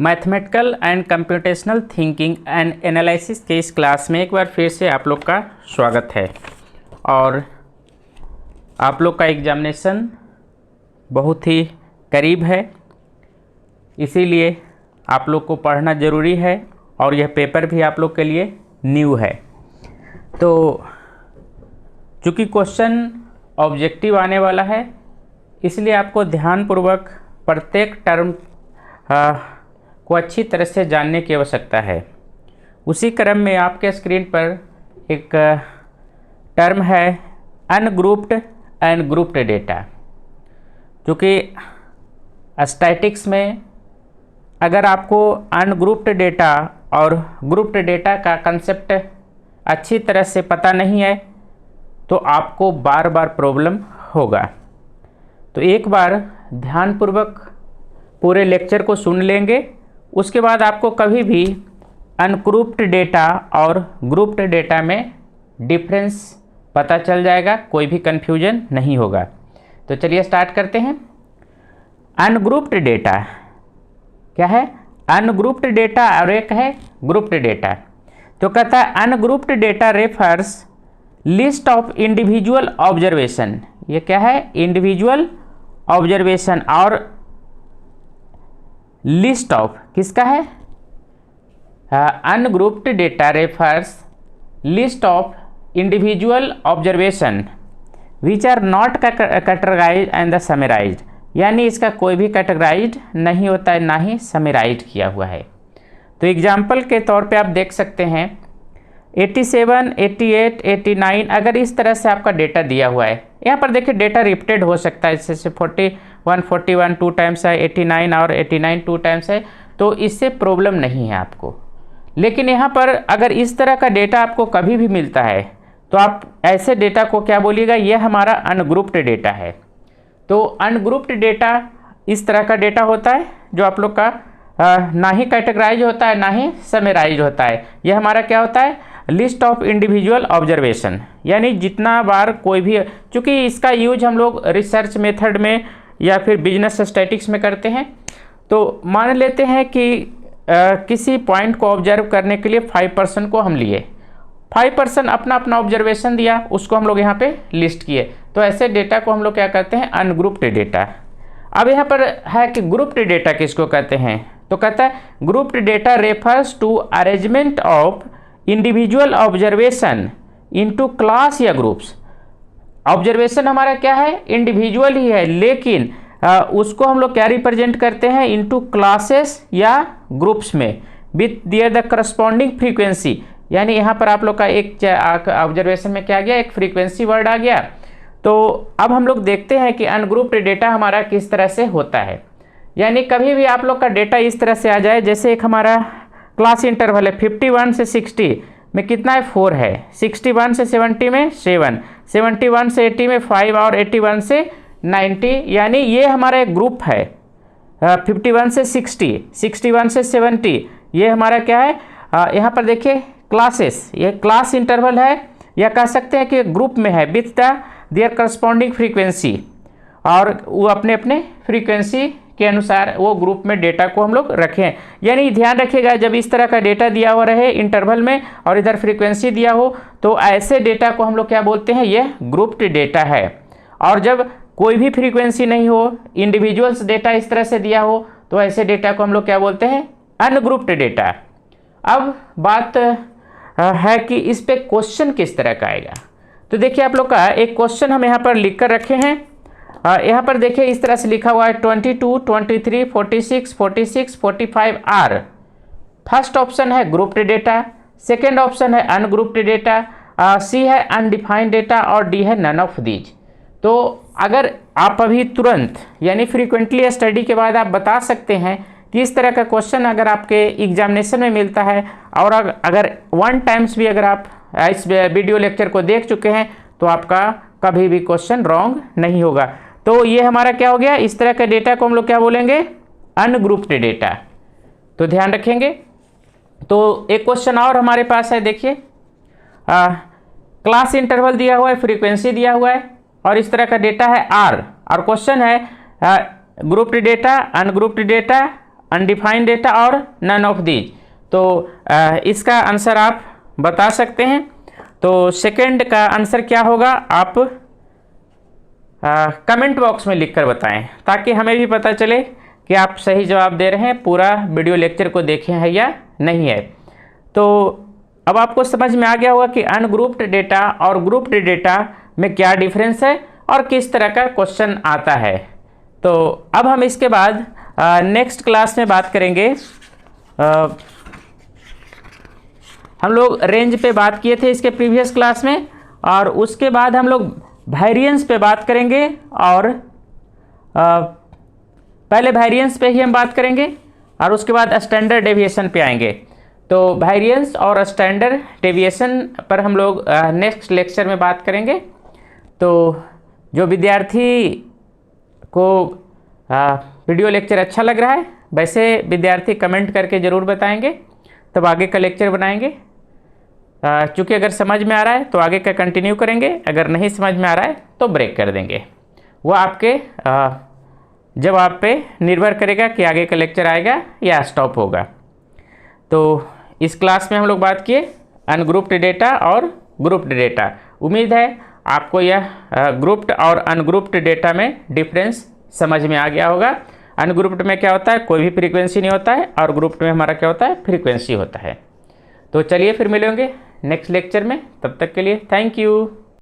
Mathematical and computational thinking and analysis के इस class में एक बार फिर से आप लोग का स्वागत है। और आप लोग का एग्जामिनेशन बहुत ही करीब है, इसीलिए आप लोग को पढ़ना ज़रूरी है और यह पेपर भी आप लोग के लिए न्यू है। तो चूँकि क्वेश्चन ऑब्जेक्टिव आने वाला है, इसलिए आपको ध्यानपूर्वक प्रत्येक टर्म को अच्छी तरह से जानने की आवश्यकता है। उसी क्रम में आपके स्क्रीन पर एक टर्म है अनग्रुप्ड एंड ग्रुप्ड डेटा। क्योंकि स्टैटिक्स में अगर आपको अनग्रुप्ड डेटा और ग्रुप्ड डेटा का कंसेप्ट अच्छी तरह से पता नहीं है तो आपको बार बार प्रॉब्लम होगा। तो एक बार ध्यानपूर्वक पूरे लेक्चर को सुन लेंगे, उसके बाद आपको कभी भी अनग्रुप्ड डेटा और ग्रुप्ड डेटा में डिफरेंस पता चल जाएगा, कोई भी कन्फ्यूजन नहीं होगा। तो चलिए स्टार्ट करते हैं। अनग्रुप्ड डेटा क्या है? अनग्रुप्ड डेटा और एक है ग्रुप्ड डेटा। तो कहता है ungrouped data refers list of individual observation. ये क्या है? Individual observation. और लिस्ट ऑफ किसका है? Ungrouped data refers list of individual observation which are not categorized and the summarized. यानी इसका कोई भी कैटेगराइज्ड नहीं होता है, ना ही समराइज्ड किया हुआ है। तो एग्जाम्पल के तौर पे आप देख सकते हैं 87, 88, 89 अगर इस तरह से आपका डेटा दिया हुआ है। यहाँ पर देखिए डेटा रिपीटेड हो सकता है, जैसे 41 2 टाइम्स है, 89 और 89 2 टाइम्स है, तो इससे प्रॉब्लम नहीं है आपको। लेकिन यहाँ पर अगर इस तरह का डेटा आपको कभी भी मिलता है तो आप ऐसे डेटा को क्या बोलिएगा? यह हमारा अनग्रुप्ड डेटा है। तो अनग्रुप्ड डेटा इस तरह का डेटा होता है जो आप लोग का ना ही कैटेगराइज होता है, ना ही समराइज होता है। यह हमारा क्या होता है? List of individual observation. यानी जितना बार कोई भी, चूँकि इसका यूज हम लोग रिसर्च मेथड में या फिर बिजनेस स्टैटिक्स में करते हैं, तो मान लेते हैं कि किसी पॉइंट को ऑब्जर्व करने के लिए 5% को हम लिए, 5% अपना अपना ऑब्जर्वेशन दिया, उसको हम लोग यहाँ पे लिस्ट किए। तो ऐसे डेटा को हम लोग क्या कहते हैं? Ungrouped data. अब यहाँ पर है कि ग्रुप्ड डेटा किसको कहते हैं? तो कहता है grouped data refers to arrangement of individual observation into class या ग्रुप्स। ऑब्जर्वेशन हमारा क्या है? इंडिविजुअल ही है, लेकिन उसको हम लोग क्या रिप्रेजेंट करते हैं? इनटू क्लासेस या ग्रुप्स में with their the corresponding frequency. यानी यहाँ पर आप लोग का एक ऑब्जर्वेशन में क्या गया? एक फ्रीक्वेंसी वर्ड आ गया। तो अब हम लोग देखते हैं कि अनग्रुप्ड डेटा हमारा किस तरह से होता है। यानी कभी भी आप लोग का डेटा इस तरह से आ जाए, जैसे एक हमारा क्लास इंटरवल है 51 से 60 में कितना है? 4 है, 61 से 70 में 7, 71 से 80 में 5 और 81 से 90। यानी ये हमारा एक ग्रुप है। 51 से 60, 61 से 70 ये हमारा क्या है? यहाँ पर देखिए क्लासेस, ये क्लास इंटरवल है, या कह सकते हैं कि ग्रुप में है with the their corresponding frequency. और वो अपने अपने फ्रीक्वेंसी के अनुसार वो ग्रुप में डेटा को हम लोग रखें। यानी ध्यान रखिएगा, जब इस तरह का डेटा दिया हुआ रहे इंटरवल में और इधर फ्रीक्वेंसी दिया हो, तो ऐसे डेटा को हम लोग क्या बोलते हैं? यह ग्रुप्ड डेटा है। और जब कोई भी फ्रीक्वेंसी नहीं हो, इंडिविजुअल्स डेटा इस तरह से दिया हो, तो ऐसे डेटा को हम लोग क्या बोलते हैं? Ungrouped data. अब बात है कि इस पे क्वेश्चन किस तरह का आएगा। तो देखिए आप लोग का एक क्वेश्चन हम यहाँ पर लिख कर रखे हैं। यहाँ पर देखिए इस तरह से लिखा हुआ है 22, 23, 46, 46, 45 आर। फर्स्ट ऑप्शन है ग्रुप्ड डेटा, सेकेंड ऑप्शन है अनग्रुप्ड डेटा, सी है अनडिफाइंड डेटा और डी है नन ऑफ दीज। तो अगर आप अभी तुरंत यानी फ्रीक्वेंटली स्टडी के बाद आप बता सकते हैं कि इस तरह का क्वेश्चन अगर आपके एग्जामिनेशन में मिलता है, और अगर 1 टाइम्स भी अगर आप इस वीडियो लेक्चर को देख चुके हैं, तो आपका कभी भी क्वेश्चन रॉन्ग नहीं होगा। तो ये हमारा क्या हो गया? इस तरह के डेटा को हम लोग क्या बोलेंगे? Ungrouped data. तो ध्यान रखेंगे। तो एक क्वेश्चन और हमारे पास है, देखिए क्लास इंटरवल दिया हुआ है, फ्रीक्वेंसी दिया हुआ है और इस तरह का डेटा है आर, और क्वेश्चन है grouped data, ungrouped data undefined data और नन ऑफ दीज। तो इसका आंसर आप बता सकते हैं। तो सेकंड का आंसर क्या होगा, आप कमेंट बॉक्स में लिखकर बताएं, ताकि हमें भी पता चले कि आप सही जवाब दे रहे हैं, पूरा वीडियो लेक्चर को देखे हैं या नहीं है। तो अब आपको समझ में आ गया होगा कि अनग्रुप्ड डेटा और ग्रुप्ड डेटा में क्या डिफरेंस है और किस तरह का क्वेश्चन आता है। तो अब हम इसके बाद नेक्स्ट क्लास में बात करेंगे। हम लोग रेंज पे बात किए थे इसके प्रीवियस क्लास में, और उसके बाद हम लोग वेरिएंस पे बात करेंगे, और पहले वेरिएंस पे ही हम बात करेंगे और उसके बाद स्टैंडर्ड डेविएशन पे आएंगे। तो वेरिएंस और स्टैंडर्ड डेविएशन पर हम लोग नेक्स्ट लेक्चर में बात करेंगे। तो जो विद्यार्थी को वीडियो लेक्चर अच्छा लग रहा है, वैसे विद्यार्थी कमेंट करके ज़रूर बताएंगे, तब आगे का लेक्चर बनाएंगे। चूँकि अगर समझ में आ रहा है तो आगे का कंटिन्यू करेंगे, अगर नहीं समझ में आ रहा है तो ब्रेक कर देंगे। वो आपके जवाब पे निर्भर करेगा कि आगे का लेक्चर आएगा या स्टॉप होगा। तो इस क्लास में हम लोग बात किए अनग्रुप्ड डेटा और ग्रुप्ड डेटा। उम्मीद है आपको यह ग्रुप्ड और अनग्रुप्ड डेटा में डिफरेंस समझ में आ गया होगा। अनग्रुप्ड में क्या होता है, कोई भी फ्रीक्वेंसी नहीं होता है, और ग्रुप्ड में हमारा क्या होता है, फ्रीक्वेंसी होता है। तो चलिए फिर मिलेंगे नेक्स्ट लेक्चर में, तब तक के लिए थैंक यू।